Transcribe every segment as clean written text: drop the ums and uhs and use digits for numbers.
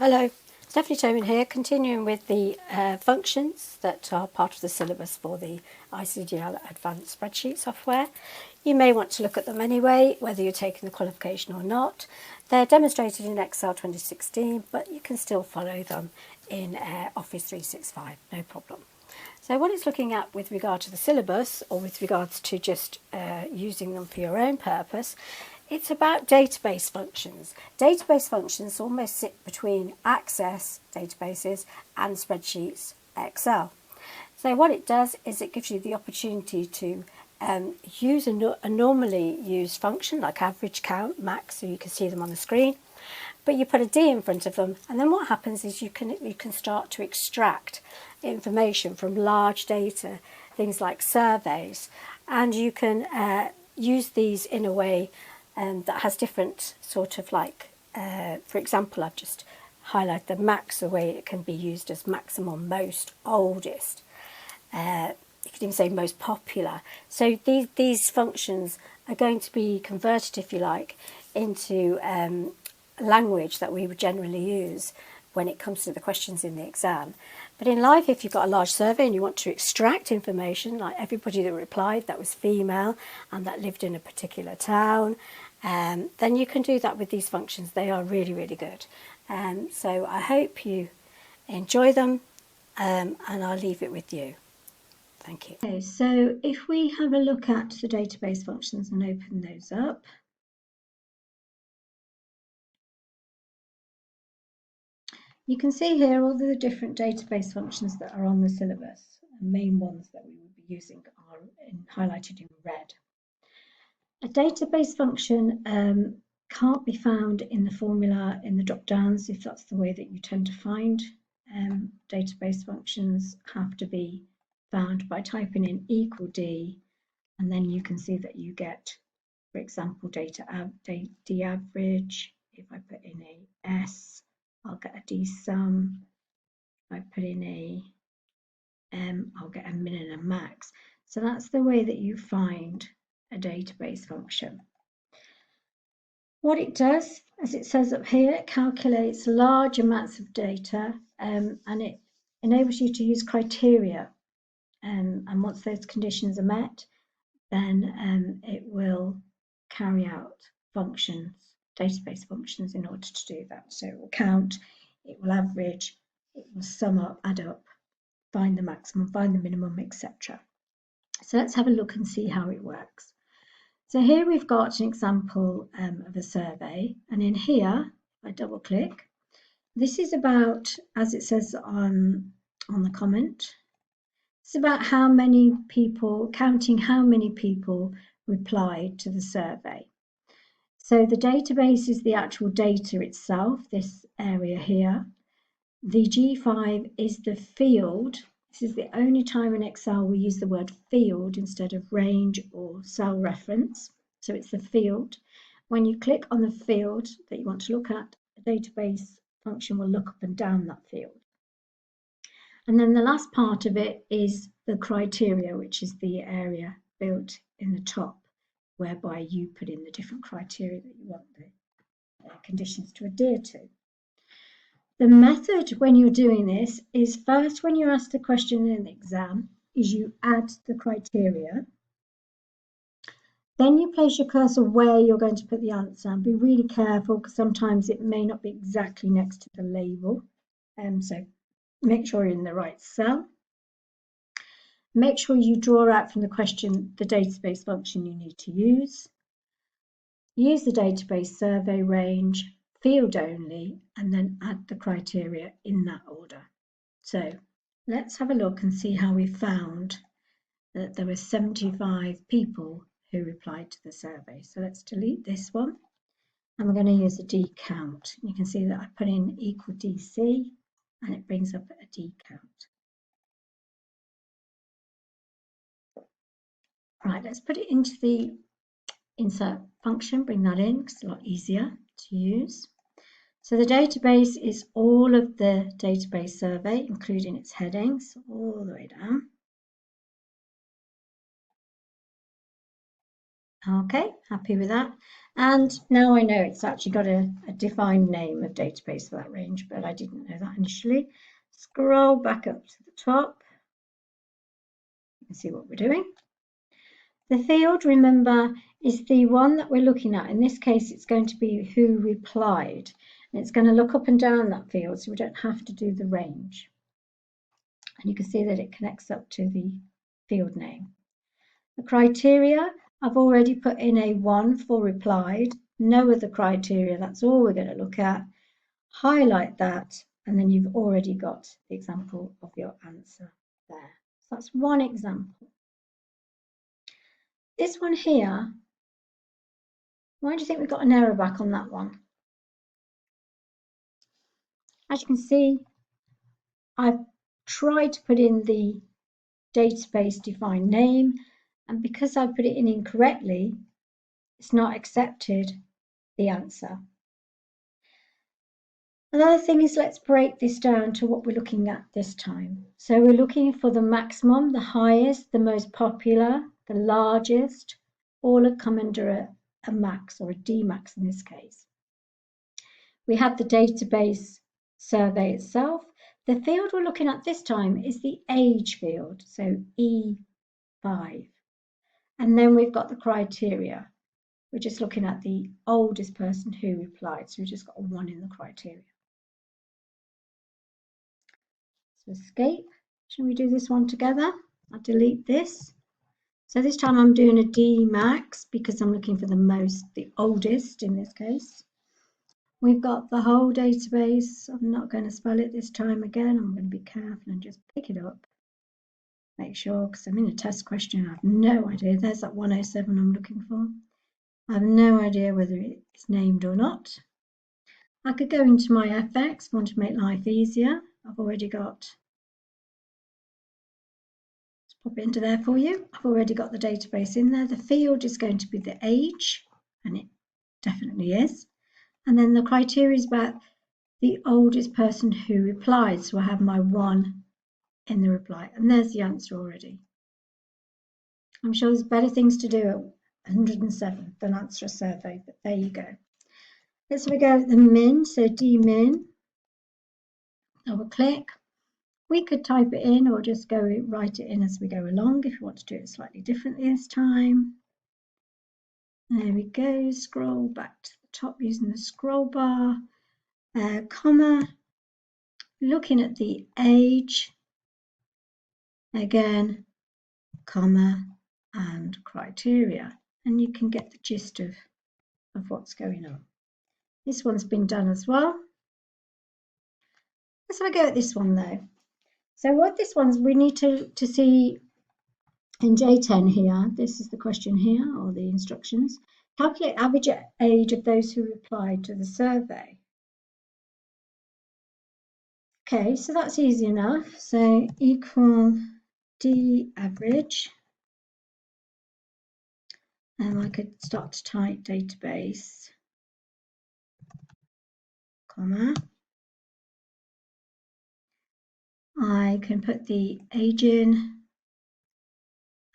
Hello, Stephanie Toman here, continuing with the functions that are part of the syllabus for the ICDL Advanced Spreadsheet software. You may want to look at them anyway, whether you're taking the qualification or not. They're demonstrated in Excel 2016, but you can still follow them in Office 365, no problem. So what it's looking at with regard to the syllabus, or with regards to just using them for your own purpose, it's about database functions. Database functions almost sit between Access databases and Spreadsheets Excel. So what it does is it gives you the opportunity to use a normally used function like average, count, max, so you can see them on the screen. But you put a D in front of them, and then what happens is you can start to extract information from large data, things like surveys, and you can use these in a way that has different sort of like, for example, I've just highlighted the max, the way it can be used as maximum, most, oldest. You could even say most popular. So these functions are going to be converted, if you like, into language that we would generally use when it comes to the questions in the exam. But in life, if you've got a large survey and you want to extract information, like everybody that replied that was female and that lived in a particular town, then you can do that with these functions. They are really, really good. So I hope you enjoy them, and I'll leave it with you. Thank you. Okay, so if we have a look at the database functions and open those up, you can see here all the different database functions that are on the syllabus. The main ones that we will be using are highlighted in red. A database function can't be found in the formula in the drop-downs if that's the way that you tend to find. Database functions have to be found by typing in equal D, and then you can see that you get, for example, d average. If I put in a S, I'll get a dsum. If I put in a M, I'll get a min and a max. So that's the way that you find a database function. What it does, as it says up here, it calculates large amounts of data, and it enables you to use criteria. And once those conditions are met, then it will carry out functions, database functions, in order to do that. So it will count, it will average, it will sum up, add up, find the maximum, find the minimum, etc. So let's have a look and see how it works. So here we've got an example of a survey, and in here, if I double click, this is about, as it says on the comment, it's about how many people, counting how many people replied to the survey. So the database is the actual data itself, this area here. The G5 is the field. This is the only time in Excel we use the word field instead of range or cell reference. So it's the field. When you click on the field that you want to look at, a database function will look up and down that field. And then the last part of it is the criteria, which is the area built in the top, whereby you put in the different criteria that you want the conditions to adhere to. The method when you're doing this is, first, when you're asked a question in the exam, is you add the criteria. Then you place your cursor where you're going to put the answer, and be really careful because sometimes it may not be exactly next to the label. So make sure you're in the right cell. Make sure you draw out from the question the database function you need to use. Use the database survey range, field only, and then add the criteria in that order. So let's have a look and see how we found that there were 75 people who replied to the survey. So let's delete this one, and we're going to use a dcount. You can see that I put in equal DC, and it brings up a dcount. Right, let's put it into the insert function, bring that in because it's a lot easier to use. So the database is all of the database survey, including its headings, all the way down. Okay, happy with that. And now I know it's actually got a defined name of database for that range, but I didn't know that initially. Scroll back up to the top. You can see what we're doing. The field, remember, is the one that we're looking at. In this case, it's going to be who replied. And it's going to look up and down that field, so we don't have to do the range. And you can see that it connects up to the field name. The criteria, I've already put in a 1 for replied, no other criteria, that's all we're going to look at. Highlight that, and then you've already got the example of your answer there. So that's one example. This one here, why do you think we've got an error back on that one? As you can see, I've tried to put in the database defined name, and because I put it in incorrectly, it's not accepted the answer. Another thing is, let's break this down to what we're looking at this time. So we're looking for the maximum, the highest, the most popular, the largest, all come under a max or a dmax in this case. We have the database survey itself. The field we're looking at this time is the age field, so E5. And then we've got the criteria. We're just looking at the oldest person who replied, so we've just got a 1 in the criteria. So escape. Shall we do this one together? I'll delete this. So this time I'm doing a dmax because I'm looking for the oldest in this case. We've got the whole database. I'm not going to spell it this time again. I'm going to be careful and just pick it up. Make sure, because I'm in a test question, I have no idea. There's that 107 I'm looking for. I have no idea whether it's named or not. I could go into my FX, want to make life easier. I've already got, let's pop it into there for you. I've already got the database in there. The field is going to be the age, and it definitely is. And then the criteria is about the oldest person who replied. So I have my 1 in the reply, and there's the answer already. I'm sure there's better things to do at 107 than answer a survey, but there you go. Let's have a go at the min, so dmin. Double click. We could type it in or just write it in as we go along if you want to do it slightly differently this time. There we go. Scroll back to the top using the scroll bar, comma, looking at the age, again, comma, and criteria. And you can get the gist of what's going on. This one's been done as well. Let's have a go at this one though. So what this one's, we need to see in J10 here, this is the question here, or the instructions. Calculate average age of those who replied to the survey. Okay, so that's easy enough. So equal D average. And I could start to type database, comma. I can put the age in,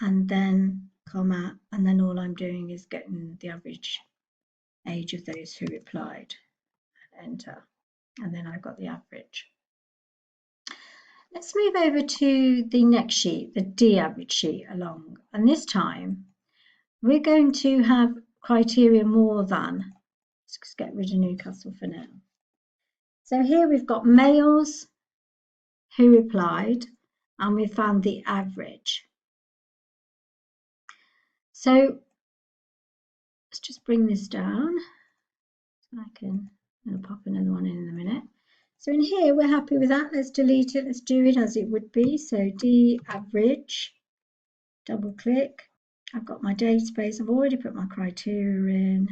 and then comma, and then all I'm doing is getting the average age of those who replied. Enter, and then I've got the average. Let's move over to the next sheet, the D average sheet along, and this time we're going to have criteria more than. Let's get rid of Newcastle for now. So here we've got males who replied, and we found the average. So let's just bring this down. So I'm going to pop another one in a minute. So in here, we're happy with that. Let's delete it. Let's do it as it would be. So D average, double click. I've got my database. I've already put my criteria in.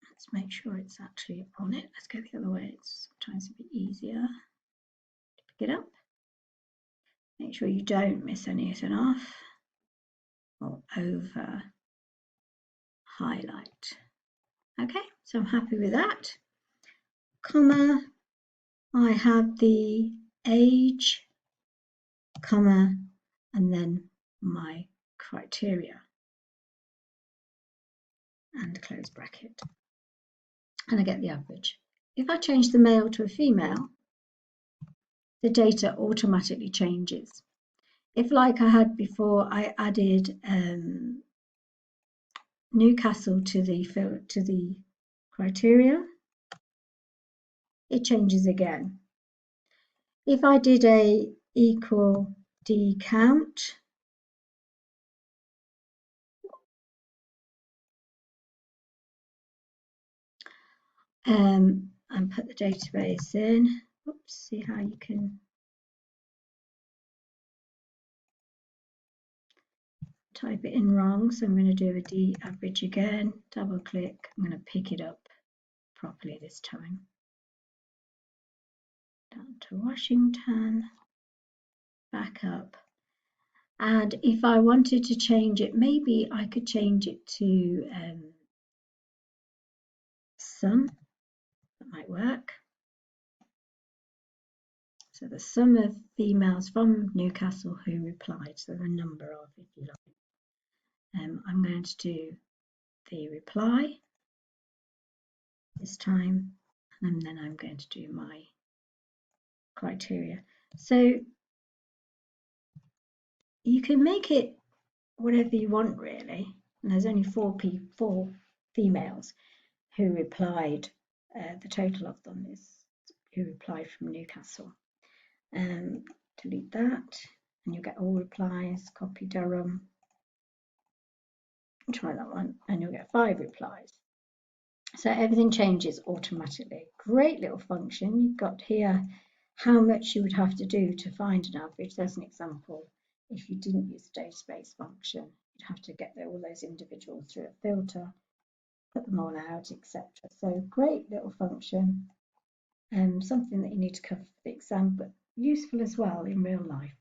Let's make sure it's actually on it. Let's go the other way. It's sometimes a bit easier to pick it up. Make sure you don't miss anything off or over highlight. Okay, so I'm happy with that. Comma, I have the age, comma, and then my criteria and close bracket, and I get the average. If I change the male to a female, the data automatically changes. If, like I had before, I added Newcastle to the criteria, it changes again. If I did a equal dcount, and put the database in. Oops, see how you can type it in wrong. So I'm going to do a D average again, double click. I'm going to pick it up properly this time. Down to Washington, back up. And if I wanted to change it, maybe I could change it to sum. That might work. So the sum of females from Newcastle who replied, so the number of, if you like. I'm going to do the reply this time, and then I'm going to do my criteria. So you can make it whatever you want, really. And there's only four females who replied. The total of them is who replied from Newcastle. Delete that, and you'll get all replies. Copy Durham. Try that one, and you'll get 5 replies. So everything changes automatically. Great little function. You've got here how much you would have to do to find an average. There's an example. If you didn't use the database function, you'd have to get all those individuals through a filter, put them all out, etc. So great little function, something that you need to cover for the exam, but useful as well in real life.